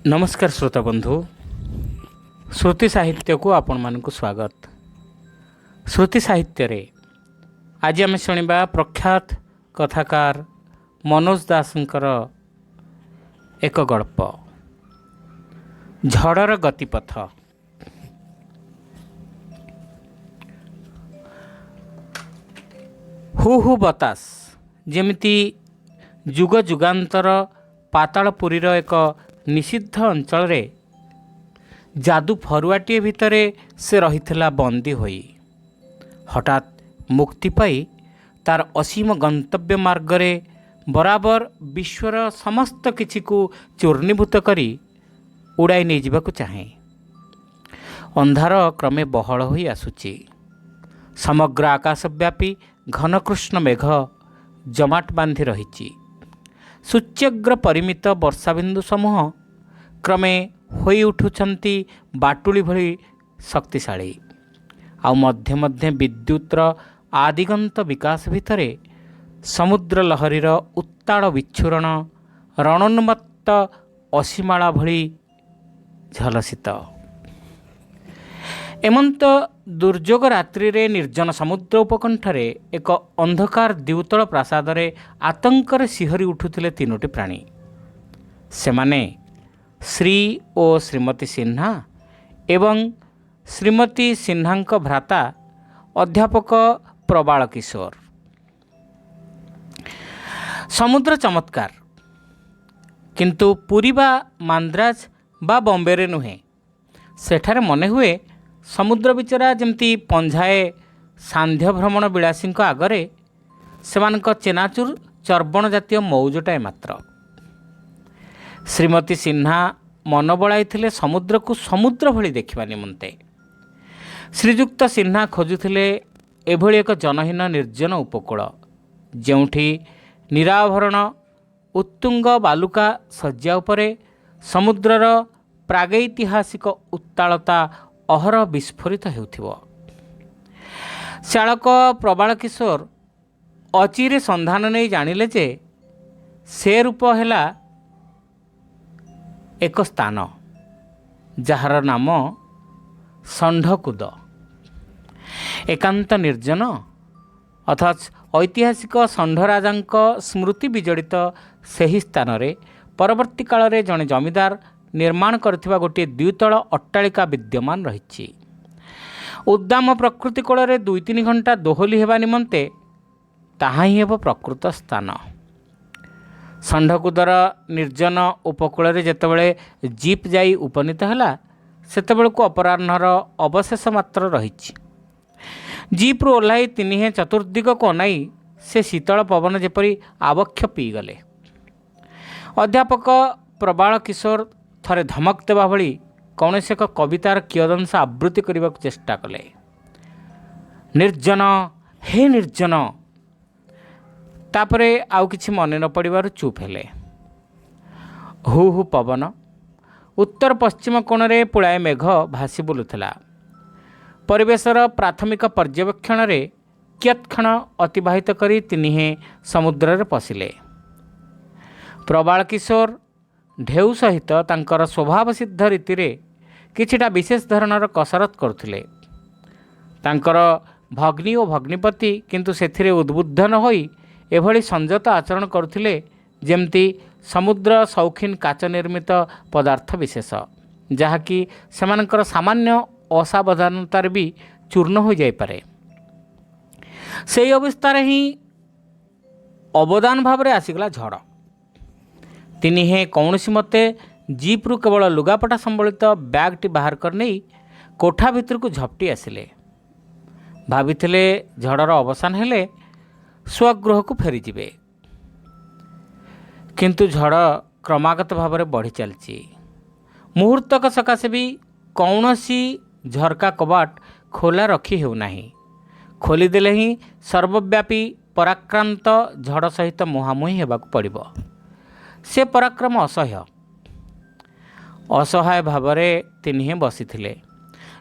नमस्कार श्रोता बंधु, श्रुति साहित्य को आपण मानक स्वागत। श्रुति साहित्य रे आज आम शुणा प्रख्यात कथाकार मनोज दासंकर एक गल्प झड़र गतिपथ। हु हु बतास जेमिति जुग जुगांतर पातालपुरीर एक निषिद्ध अंचल रे जादू फरुआटीए भितरे से रहिथिला बंदी होई हठात मुक्ति पाई तार असीम गंतव्य मार्ग रे बराबर विश्वर समस्त किछि को चूर्णीभूत करी उड़ाई नहीं जावाकु चाहे। अंधार क्रमे बहल होई आसुची। समग्र आकाशव्यापी घनकृष्ण मेघ जमाट बांधि रहिछि। सूच्यग्र परिमित वर्षाबिंदु समूह क्रमे होई उठुछंती बाटुली भली शक्तिशाली। आउ मध्य मध्य विद्युतर आदिगंत विकास भितरे समुद्र लहरीर उत्ताल विच्छुरण रणोन्मत्त असीमाला भली झलसित। एमंत दुर्योग रात्रि रे निर्जन समुद्र उपकंठरे एक अंधकार द्वितल प्रासाद रे आतंकर सिहरी उठुथिले तीनोटी प्राणी। सेमाने श्री ओ श्रीमती सिन्हा एवं श्रीमती सिन्हांक भ्राता अध्यापक प्रबाल किशोर। समुद्र चमत्कार, किंतु पुरी बा मांद्राज बा बॉम्बे रे नुहे। सेठारे मने हुए समुद्र बिचरा जमती पंझाए सांध्य भ्रमण विलासी आगरे सेमानक चेनाचुर चर्बण जातीय मौजटाए मात्र। श्रीमती सिन्हा मन बड़ाई समुद्र को समुद्र भली देखा निमंते। श्रीजुक्त सिन्हा खोजुथिले एभली एक जनहीन निर्जन उपकूल जेउठी निराभरण उत्तुंग बालुका शज्या उपरे समुद्रर प्रागैतिहासिक उत्तालता अहरह विस्फोरित हेउथिबो। चालक प्रबाल किशोर अचिरे संधान नहीं जानिले जे से रूप हेला एक स्थान जार नाम षंढकूद। एकांत निर्जन अर्थात ऐतिहासिक षंढराजांक स्मृति विजड़ित सही स्थान रे परवर्ती काल रे जड़े जमीदार निर्माण करथिबा गोटे द्वितल अट्टालिका विद्यमान रही। उद्दाम प्रकृति कोल रे 2-3 घंटा दोहली हेबा निमंते ताहा ही हेब प्रकृत स्थान। षंढकूदर निर्जन उपकूल रे जेतेबेले जीप जाई उपनीत हैला सेतेबेलको अपराह्नर अवशेष मात्र रही। जीप्रु ओह्लाई तिनिहे चतुर्दिग को अनाई से शीतल पवन जेपरी आवक्ष पीगले। अध्यापक प्रबाल किशोर थरे धमक देवा भली कौन से एक कवितार कियदंश आवृत्ति करने को चेष्टा कले। निर्जन हे निर्जन, तापरे आउ किछि मने न पड़िबारु चुप हेले। हु हु पवन उत्तर पश्चिम कोण रे पुଳାଏ मेघ भासी बुलुथिला। परिवेशर प्राथमिक पर्यवेक्षण रे कियत्क्षण अतिबाहित करी तिनिहे समुद्र रे पशिले। प्रबाल किशोर ढेउ सहित तांकर स्वभाव सिद्ध रीति रे किछिटा विशेष धरणर कसरत करुथिले। तांकर भग्नी और भग्नीपति किंतु सेथिरे उद्बुद्ध न होई एभली संयत आचरण करुथिले जेमती समुद्र शौखीन काच निर्मित पदार्थ विशेष जहाँकि सेमानकर सामान्य असावधानतार भी चूर्ण हो जाई पारे। सेही अवस्था ही अवदान भाव रे आसीगला झड़। तिनिहे कौनसी मते जीप्रु केवल लुगापटा संबलित बैगटी बाहर कर नहीं कोठा भितर को झपटी आसिले। भाविथिले झड़र अवसान हेले स्वगृह को फेरीजिबे, किंतु झड़ क्रमागत भाव में बढ़ी चलची। मुहूर्तक सकाशे भी कौनसी झरका कबाट खोला रखी हेउनाही। खोलीदेले ही सर्वव्यापी पराक्रांत झड़ सहित मुहांमुही हेबाकु पड़िबो। से पराक्रम असह्य। असहाय भावरे तिनिहे बसिथिले।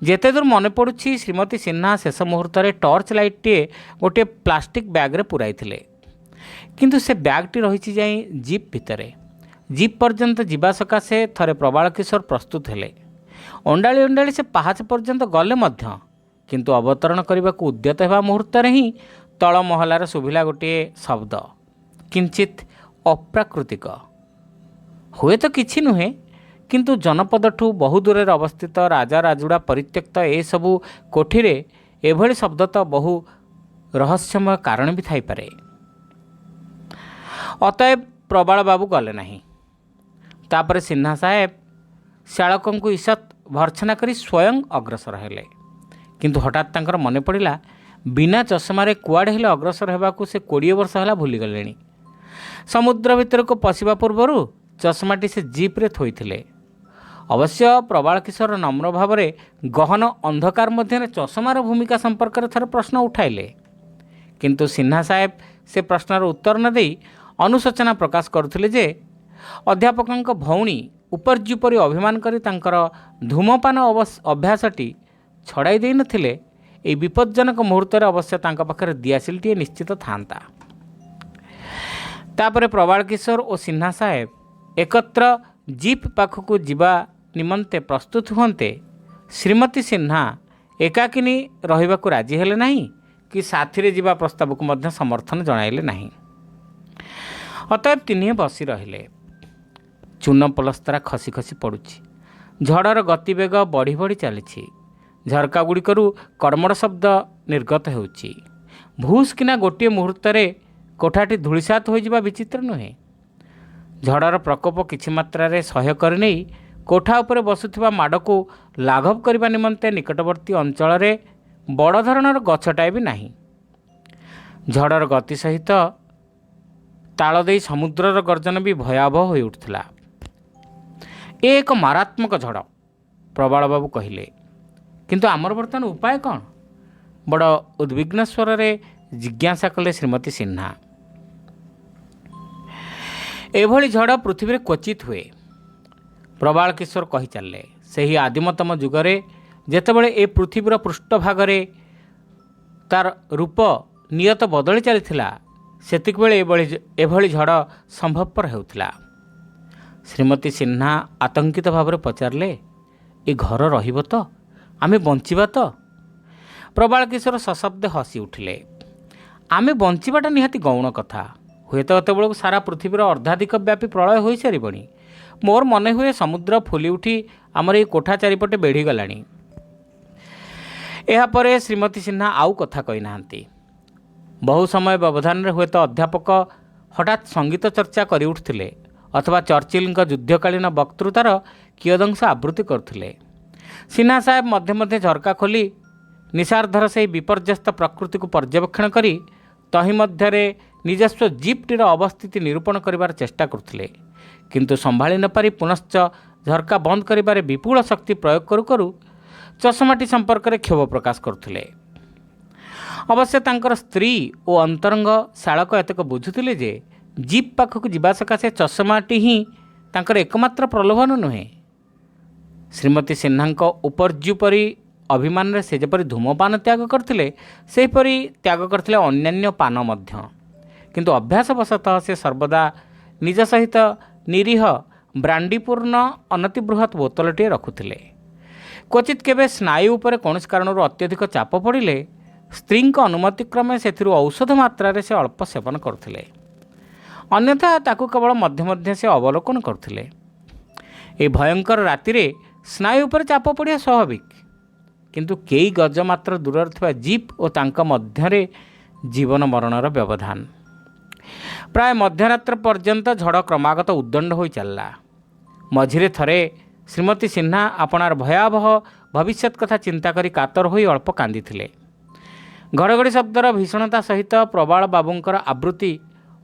जेते दूर मन पड़ुछि श्रीमती सिन्हा शेष मुहूर्त रे टॉर्च लाइटटे गोटे प्लास्टिक बैग रे पुराई थिले, किंतु से बैगटी रही जाई जीप भितरे ଜିପ୍ ପର୍ଯ୍ୟନ୍ତ ଯିବା ସକାଶେ ଥରେ ପ୍ରବାଳ କିଶୋର ପ୍ରସ୍ତୁତ ହେଲେ। ଅଣ୍ଡାଳି ଅଣ୍ଡାଳି ସେ ପାହାଚ ପର୍ଯ୍ୟନ୍ତ ଗଲେ ମଧ୍ୟ, କିନ୍ତୁ ଅବତରଣ କରିବାକୁ ଉଦ୍ୟତ ହେବା ମୁହୂର୍ତ୍ତରେ ହିଁ ତଳ ମହଲାରେ ଶୁଭିଲା ଗୋଟିଏ ଶବ୍ଦ, କିଞ୍ଚିତ୍ ଅପ୍ରାକୃତିକ। ହୁଏତ କିଛି ନୁହେଁ, କିନ୍ତୁ ଜନପଦଠୁ ବହୁ ଦୂରରେ ଅବସ୍ଥିତ ରାଜା ରାଜୁଡ଼ା ପରିତ୍ୟକ୍ତ ଏସବୁ କୋଠିରେ ଏଭଳି ଶବ୍ଦ ତ ବହୁ ରହସ୍ୟମୟ କାରଣ ବି ଥାଇପାରେ। ଅତଏବ ପ୍ରବାଳ ବାବୁ ଗଲେ ନାହିଁ। ତାପରେ ସିହ୍ନା ସାହେବ ଶାଳକଙ୍କୁ ଈଷତ୍ ଭର୍ତ୍ସନା କରି ସ୍ୱୟଂ ଅଗ୍ରସର ହେଲେ। କିନ୍ତୁ ହଠାତ୍ ତାଙ୍କର ମନେ ପଡ଼ିଲା, ବିନା ଚଷମାରେ କୁଆଡ଼େ ହେଲେ ଅଗ୍ରସର ହେବାକୁ ସେ 20 ବର୍ଷ ହେଲା ଭୁଲିଗଲେଣି। ସମୁଦ୍ର ଭିତରକୁ ପଶିବା ପୂର୍ବରୁ ଚଷମାଟି ସେ ଜିପ୍ରେ ଥୋଇଥିଲେ। ଅବଶ୍ୟ ପ୍ରବାଳ କିଶୋର ନମ୍ର ଭାବରେ ଗହନ ଅନ୍ଧକାର ମଧ୍ୟରେ ଚଷମାର ଭୂମିକା ସମ୍ପର୍କରେ ଥରେ ପ୍ରଶ୍ନ ଉଠାଇଲେ। କିନ୍ତୁ ସିହ୍ନା ସାହେବ ସେ ପ୍ରଶ୍ନର ଉତ୍ତର ନ ଦେଇ ଅନୁଶୋଚନା ପ୍ରକାଶ କରୁଥିଲେ ଯେ ଅଧ୍ୟାପକଙ୍କ ଭଉଣୀ ଉପର୍ଯ୍ୟୁ ପରି ଅଭିମାନ କରି ତାଙ୍କର ଧୂମପାନ ଅଭ୍ୟାସଟି ଛଡ଼ାଇ ଦେଇନଥିଲେ। ଏହି ବିପଜ୍ଜନକ ମୁହୂର୍ତ୍ତରେ ଅବଶ୍ୟ ତାଙ୍କ ପାଖରେ ଦିଆସିଲଟିଏ ନିଶ୍ଚିତ ଥାନ୍ତା। ତାପରେ ପ୍ରବାଳ କିଶୋର ଓ ସିହ୍ନା ସାହେବ ଏକତ୍ର ଜିପ୍ ପାଖକୁ ଯିବା ନିମନ୍ତେ ପ୍ରସ୍ତୁତ ହୁଅନ୍ତେ, ଶ୍ରୀମତୀ ସିହ୍ନା ଏକାକିନୀ ରହିବାକୁ ରାଜି ହେଲେ ନାହିଁ କି ସାଥିରେ ଯିବା ପ୍ରସ୍ତାବକୁ ମଧ୍ୟ ସମର୍ଥନ ଜଣାଇଲେ ନାହିଁ। ଅତଏବ ତିନିହେଁ ବସି ରହିଲେ। ଚୂନ ପଲସ୍ତରା ଖସି ଖସି ପଡ଼ୁଛି। ଝଡ଼ର ଗତିବେଗ ବଢ଼ି ବଢ଼ି ଚାଲିଛି। ଝରକା ଗୁଡ଼ିକରୁ କର୍ମଡ଼ ଶବ୍ଦ ନିର୍ଗତ ହେଉଛି। ଭୁସ୍ କିନା ଗୋଟିଏ ମୁହୂର୍ତ୍ତରେ କୋଠାଟି ଧୂଳିସାତ ହୋଇଯିବା ବିଚିତ୍ର ନୁହେଁ। ଝଡ଼ର ପ୍ରକୋପ କିଛି ମାତ୍ରାରେ ସହ୍ୟ କରିନେଇ କୋଠା ଉପରେ ବସୁଥିବା ମାଡ଼କୁ ଲାଘବ କରିବା ନିମନ୍ତେ ନିକଟବର୍ତ୍ତୀ ଅଞ୍ଚଳରେ ବଡ଼ ଧରଣର ଗଛଟାଏ ବି ନାହିଁ। ଝଡ଼ର ଗତି ସହିତ ତାଳ ଦେଇ ସମୁଦ୍ରର ଗର୍ଜନ ବି ଭୟାବହ ହୋଇ ଉଠୁଥିଲା। ଏ ଏକ ମାରାତ୍ମକ ଝଡ଼, ପ୍ରବାଳବାବୁ କହିଲେ। କିନ୍ତୁ ଆମର ବର୍ତ୍ତମାନ ଉପାୟ କ'ଣ? ବଡ଼ ଉଦ୍ବିଗ୍ନ ସ୍ୱରରେ ଜିଜ୍ଞାସା କଲେ ଶ୍ରୀମତୀ ସିହ୍ନା। ଏଭଳି ଝଡ଼ ପୃଥିବୀରେ କ୍ୱଚିତ୍ ହୁଏ, ପ୍ରବାଳ କିଶୋର କହି ଚାଲିଲେ। ସେହି ଆଦିମତମ ଯୁଗରେ ଯେତେବେଳେ ଏ ପୃଥିବୀର ପୃଷ୍ଠଭାଗରେ ତାର ରୂପ ନିୟତ ବଦଳି ଚାଲିଥିଲା, ସେତିକିବେଳେ ଏଭଳି ଝଡ଼ ସମ୍ଭବପର ହେଉଥିଲା। ଶ୍ରୀମତୀ ସିହ୍ନା ଆତଙ୍କିତ ଭାବରେ ପଚାରିଲେ, ଏ ଘର ରହିବ ତ? ଆମେ ବଞ୍ଚିବା ତ? ପ୍ରବାଳ କିଶୋର ସଶବ୍ଦେ ହସି ଉଠିଲେ। ଆମେ ବଞ୍ଚିବାଟା ନିହାତି ଗୌଣ କଥା। ହୁଏତ ଏତେବେଳକୁ ସାରା ପୃଥିବୀର ଅର୍ଦ୍ଧାଧିକ ବ୍ୟାପୀ ପ୍ରଳୟ ହୋଇସାରିବଣି। ମୋର ମନେ ହୁଏ ସମୁଦ୍ର ଫୁଲି ଉଠି ଆମର ଏଇ କୋଠା ଚାରିପଟେ ବେଢ଼ିଗଲାଣି। ଏହାପରେ ଶ୍ରୀମତୀ ସିହ୍ନା ଆଉ କଥା କହିନାହାନ୍ତି। ବହୁ ସମୟ ବ୍ୟବଧାନରେ ହୁଏତ ଅଧ୍ୟାପକ ହଠାତ୍ ସଙ୍ଗୀତ ଚର୍ଚ୍ଚା କରି ଉଠୁଥିଲେ ଅଥବା ଚର୍ଚ୍ଚିଲଙ୍କ ଯୁଦ୍ଧକାଳୀନ ବକ୍ତୃତାର କିୟଦଂଶ ଆବୃତ୍ତି କରୁଥିଲେ। ସିହ୍ନା ସାହେବ ମଧ୍ୟେ ମଧ୍ୟେ ଝରକା ଖୋଲି ନିଶାର୍ଦ୍ଧର ସେହି ବିପର୍ଯ୍ୟସ୍ତ ପ୍ରକୃତିକୁ ପର୍ଯ୍ୟବେକ୍ଷଣ କରି ତହିଁ ମଧ୍ୟରେ ନିଜସ୍ୱ ଜିପ୍ଟିର ଅବସ୍ଥିତି ନିରୂପଣ କରିବାର ଚେଷ୍ଟା କରୁଥିଲେ। କିନ୍ତୁ ସମ୍ଭାଳି ନ ପାରି ପୁନଶ୍ଚ ଝରକା ବନ୍ଦ କରିବାରେ ବିପୁଳ ଶକ୍ତି ପ୍ରୟୋଗ କରୁ କରୁ ଚଷମାଟି ସମ୍ପର୍କରେ କ୍ଷୋଭ ପ୍ରକାଶ କରୁଥିଲେ। ଅବଶ୍ୟ ତାଙ୍କର ସ୍ତ୍ରୀ ଓ ଅନ୍ତରଙ୍ଗ ଶାଳକ ଏତକ ବୁଝୁଥିଲେ ଯେ ଜିପ୍ ପାଖକୁ ଯିବା ସକାଶେ ଚଷମାଟି ହିଁ ତାଙ୍କର ଏକମାତ୍ର ପ୍ରଲୋଭନ ନୁହେଁ। ଶ୍ରୀମତୀ ସିହ୍ନାଙ୍କ ଉପର୍ଯ୍ୟୁ ପରି ଅଭିମାନରେ ସେ ଯେପରି ଧୂମପାନ ତ୍ୟାଗ କରିଥିଲେ, ସେହିପରି ତ୍ୟାଗ କରିଥିଲେ ଅନ୍ୟାନ୍ୟ ପାନ ମଧ୍ୟ। କିନ୍ତୁ ଅଭ୍ୟାସବଶତଃ ସେ ସର୍ବଦା ନିଜ ସହିତ ନିରୀହ ବ୍ରାଣ୍ଡିପୂର୍ଣ୍ଣ ଅନତିବୃହତ୍ ବୋତଲଟିଏ ରଖୁଥିଲେ। କ୍ୱଚିତ୍ କେବେ ସ୍ନାୟୁ ଉପରେ କୌଣସି କାରଣରୁ ଅତ୍ୟଧିକ ଚାପ ପଡ଼ିଲେ ସ୍ତ୍ରୀଙ୍କ ଅନୁମତିକ୍ରମେ ସେଥିରୁ ଔଷଧ ମାତ୍ରାରେ ସେ ଅଳ୍ପ ସେବନ କରୁଥିଲେ। ଅନ୍ୟଥା ତାକୁ କେବଳ ମଧ୍ୟ ମଧ୍ୟ ସେ ଅବଲୋକନ କରୁଥିଲେ। ଏହି ଭୟଙ୍କର ରାତିରେ ସ୍ନାୟୁ ଉପରେ ଚାପ ପଡ଼ିବା ସ୍ୱାଭାବିକ। କିନ୍ତୁ କେଇ ଗଜ ମାତ୍ର ଦୂରରେ ଥିବା ଜିପ୍ ଓ ତାଙ୍କ ମଧ୍ୟରେ ଜୀବନ ମରଣର ବ୍ୟବଧାନ। ପ୍ରାୟ ମଧ୍ୟରାତ୍ର ପର୍ଯ୍ୟନ୍ତ ଝଡ଼ କ୍ରମାଗତ ଉଦ୍ଦଣ୍ଡ ହୋଇ ଚାଲିଲା। ମଝିରେ ଥରେ ଶ୍ରୀମତୀ ସିହ୍ନା ଆପଣାର ଭୟାବହ ଭବିଷ୍ୟତ କଥା ଚିନ୍ତା କରି କାତର ହୋଇ ଅଳ୍ପ କାନ୍ଦିଥିଲେ। ଘଡ଼ଘଡ଼ି ଶବ୍ଦର ଭୀଷଣତା ସହିତ ପ୍ରବାଳ ବାବୁଙ୍କର ଆବୃତ୍ତି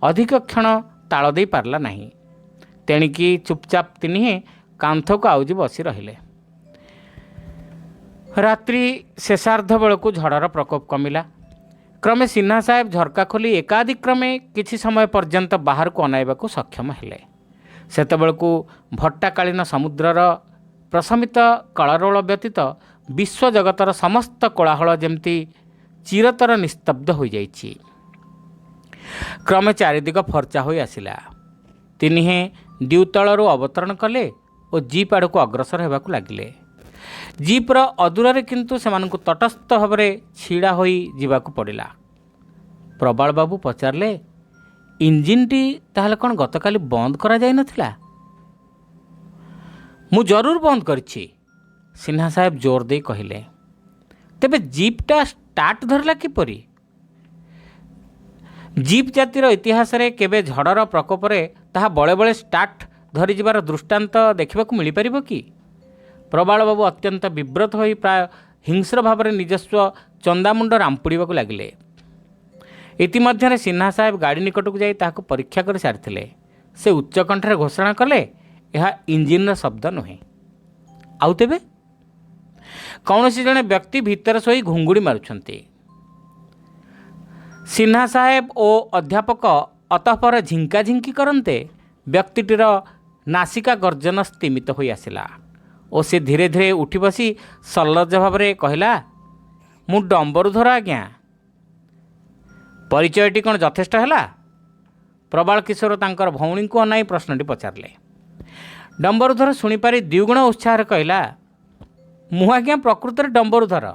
ଅଧିକ କ୍ଷଣ ତାଳ ଦେଇ ପାରିଲା ନାହିଁ। ତେଣିକି ଚୁପଚାପ ତିନିହେଁ କାନ୍ଥକୁ ଆଉଜି ବସି ରହିଲେ। ରାତ୍ରି ଶେଷାର୍ଦ୍ଧ ବେଳକୁ ଝଡ଼ର ପ୍ରକୋପ କମିଲା। କ୍ରମେ ସିହ୍ନା ସାହେବ ଝରକା ଖୋଲି ଏକାଦିକ୍ରମେ କିଛି ସମୟ ପର୍ଯ୍ୟନ୍ତ ବାହାରକୁ ଅନାଇବାକୁ ସକ୍ଷମ ହେଲେ। ସେତେବେଳକୁ ଭଟ୍ଟାକାଳୀନ ସମୁଦ୍ରର ପ୍ରଶମିତ କଳରୋଳ ବ୍ୟତୀତ ବିଶ୍ୱଜଗତର ସମସ୍ତ କୋଳାହଳ ଯେମିତି ଚିରତର ନିସ୍ତବ୍ଧ ହୋଇଯାଇଛି। କ୍ରମେ ଚାରିଦିଗ ଫର୍ଚ୍ଚା ହୋଇ ଆସିଲା। ତିନିହେଁ ଦ୍ୱିତଳରୁ ଅବତରଣ କଲେ ଓ ଜିପ୍ ଆଡ଼କୁ ଅଗ୍ରସର ହେବାକୁ ଲାଗିଲେ। ଜିପ୍ର ଅଦୂରରେ କିନ୍ତୁ ସେମାନଙ୍କୁ ତଟସ୍ଥ ଭାବରେ ଛିଡ଼ା ହୋଇ ଯିବାକୁ ପଡ଼ିଲା। ପ୍ରବାଳ ବାବୁ ପଚାରିଲେ, ଇଞ୍ଜିନ୍ଟି ତାହେଲେ କ'ଣ ଗତକାଲି ବନ୍ଦ କରାଯାଇନଥିଲା? ମୁଁ ଜରୁର ବନ୍ଦ କରିଛି, ସିହ୍ନା ସାହେବ ଜୋର ଦେଇ କହିଲେ। ତେବେ ଜିପ୍ଟା ଷ୍ଟାର୍ଟ ଧରିଲା କିପରି? ଜିପ୍ ଜାତିର ଇତିହାସରେ କେବେ ଝଡ଼ର ପ୍ରକୋପରେ ତାହା ବଳେ ବଳେ ଷ୍ଟାର୍ଟ ଧରିଯିବାର ଦୃଷ୍ଟାନ୍ତ ଦେଖିବାକୁ ମିଳିପାରିବ କି? ପ୍ରବାଳବାବୁ ଅତ୍ୟନ୍ତ ବିବ୍ରତ ହୋଇ ପ୍ରାୟ ହିଂସ୍ର ଭାବରେ ନିଜସ୍ୱ ଚନ୍ଦାମୁଣ୍ଡ ରାମ୍ପୁଡ଼ିବାକୁ ଲାଗିଲେ। ଇତିମଧ୍ୟରେ ସିହ୍ନା ସାହେବ ଗାଡ଼ି ନିକଟକୁ ଯାଇ ତାହାକୁ ପରୀକ୍ଷା କରି ସାରିଥିଲେ। ସେ ଉଚ୍ଚକଣ୍ଠରେ ଘୋଷଣା କଲେ, ଏହା ଇଞ୍ଜିନ୍ର ଶବ୍ଦ ନୁହେଁ। ଆଉ ତେବେ? କୌଣସି ଜଣେ ବ୍ୟକ୍ତି ଭିତରେ ଶୋଇ ଘୁଙ୍ଗୁଡ଼ି ମାରୁଛନ୍ତି। ସିହ୍ନା ସାହେବ ଓ ଅଧ୍ୟାପକ ଅତଃପର ଝିଙ୍କାଝିଙ୍କି କରନ୍ତେ ବ୍ୟକ୍ତିଟିର ନାସିକା ଗର୍ଜନ ସ୍ତିମିତ ହୋଇ ଆସିଲା ଓ ସେ ଧୀରେ ଧୀରେ ଉଠି ବସି ସଲ୍ଲଜ ଭାବରେ କହିଲା, ମୁଁ ଡମ୍ବରୁଧର ଆଜ୍ଞା। ପରିଚୟଟି କ'ଣ ଯଥେଷ୍ଟ ହେଲା? ପ୍ରବାଳ କିଶୋର ତାଙ୍କର ଭଉଣୀଙ୍କୁ ଅନାଇ ପ୍ରଶ୍ନଟି ପଚାରିଲେ। ଡମ୍ବରୁଧର ଶୁଣିପାରି ଦ୍ୱିଗୁଣ ଉତ୍ସାହରେ କହିଲା, ମୁଁ ଆଜ୍ଞା ପ୍ରକୃତରେ ଡମ୍ବରୁଧର।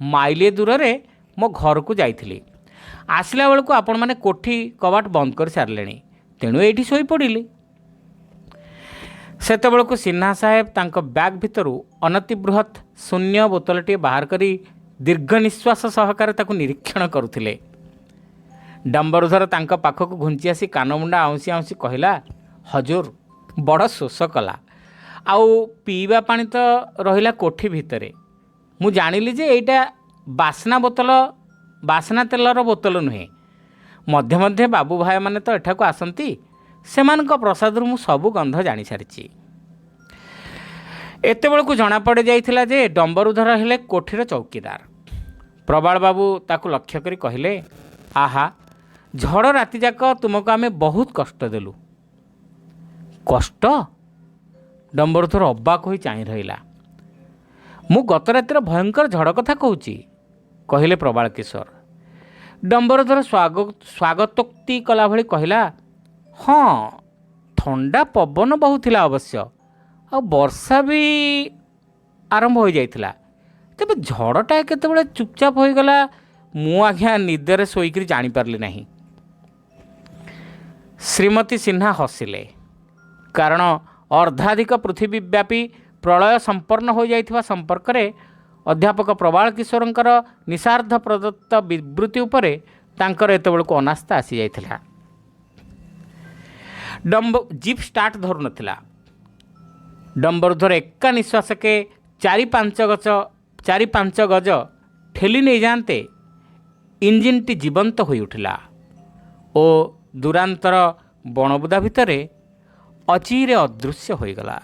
ମାଇଲିଏ ଦୂରରେ ମୋ ଘରକୁ ଯାଇଥିଲି। ଆସିଲା ବେଳକୁ ଆପଣମାନେ କୋଠି କବାଟ ବନ୍ଦ କରି ସାରିଲେଣି, ତେଣୁ ଏଇଠି ଶୋଇପଡ଼ିଲି। ସେତେବେଳକୁ ସିହ୍ନା ସାହେବ ତାଙ୍କ ବ୍ୟାଗ୍ ଭିତରୁ ଅନତି ବୃହତ୍ ଶୂନ୍ୟ ବୋତଲଟିଏ ବାହାର କରି ଦୀର୍ଘ ନିଶ୍ୱାସ ସହକାରେ ତାକୁ ନିରୀକ୍ଷଣ କରୁଥିଲେ। ଡମ୍ବରୁଧର ତାଙ୍କ ପାଖକୁ ଘୁଞ୍ଚି ଆସି କାନମୁଣ୍ଡା ଆଉଁସି ଆଉଁସି କହିଲା, ହଜୁର, ବଡ଼ ଶୋଷ କଲା। ଆଉ ପିଇବା ପାଣି ତ ରହିଲା କୋଠି ଭିତରେ। ମୁଁ ଜାଣିଲି ଯେ ଏଇଟା ବାସ୍ନା ତେଲର ବୋତଲ ନୁହେଁ। ମଧ୍ୟେ ମଧ୍ୟେ ବାବୁ ଭାଇମାନେ ତ ଏଠାକୁ ଆସନ୍ତି, ସେମାନଙ୍କ ପ୍ରସାଦରୁ ମୁଁ ସବୁ ଗନ୍ଧ ଜାଣିସାରିଛି। ଏତେବେଳକୁ ଜଣାପଡ଼ି ଯାଇଥିଲା ଯେ ଡମ୍ବରୁଧର ହେଲେ କୋଠିର ଚୌକିଦାର। ପ୍ରବାଳ ବାବୁ ତାକୁ ଲକ୍ଷ୍ୟ କରି କହିଲେ, ଆହା, ଝଡ଼ ରାତିଯାକ ତୁମକୁ ଆମେ ବହୁତ କଷ୍ଟ ଦେଲୁ। କଷ୍ଟ? ଡମ୍ବରୁଧର ଅବାକ ହୋଇ ଚାହିଁ ରହିଲା। ମୁଁ ଗତ ରାତିର ଭୟଙ୍କର ଝଡ଼ କଥା କହୁଛି, କହିଲେ ପ୍ରବାଳ କିଶୋର। ଡମ୍ବରୁଧର ସ୍ୱାଗତୋକ୍ତି କଲା ଭଳି କହିଲା, ହଁ, ଥଣ୍ଡା ପବନ ବହୁଥିଲା ଅବଶ୍ୟ, ଆଉ ବର୍ଷା ବି ଆରମ୍ଭ ହୋଇଯାଇଥିଲା। ତେବେ ଝଡ଼ଟା କେତେବେଳେ ଚୁପଚାପ ହୋଇଗଲା ମୁଁ ଆଜ୍ଞା ନିଦରେ ଶୋଇକରି ଜାଣିପାରିଲି ନାହିଁ। ଶ୍ରୀମତୀ ସିହ୍ନା ହସିଲେ, କାରଣ ଅର୍ଦ୍ଧାଧିକ ପୃଥିବୀବ୍ୟାପୀ ପ୍ରଳୟ ସମ୍ପନ୍ନ ହୋଇଯାଇଥିବା ସମ୍ପର୍କରେ ଅଧ୍ୟାପକ ପ୍ରବାଳ କିଶୋରଙ୍କର ନିଶାର୍ଦ୍ଧ ପ୍ରଦତ୍ତ ବିବୃତ୍ତି ଉପରେ ତାଙ୍କର ଏତେବେଳକୁ ଅନାସ୍ଥା ଆସିଯାଇଥିଲା। ଜିପ୍ ଷ୍ଟାର୍ଟ ଧରୁନଥିଲା। ଡମ୍ବରୁଧର ଏକା ନିଶ୍ୱାସକେ 4-5 ଗଜ ଠେଲି ନେଇଯାଆନ୍ତେ ଇଞ୍ଜିନ୍ଟି ଜୀବନ୍ତ ହୋଇଉଠିଲା ଓ ଦୂରାନ୍ତର ବଣବୁଦା ଭିତରେ ଅଚିରେ ଅଦୃଶ୍ୟ ହୋଇଗଲା।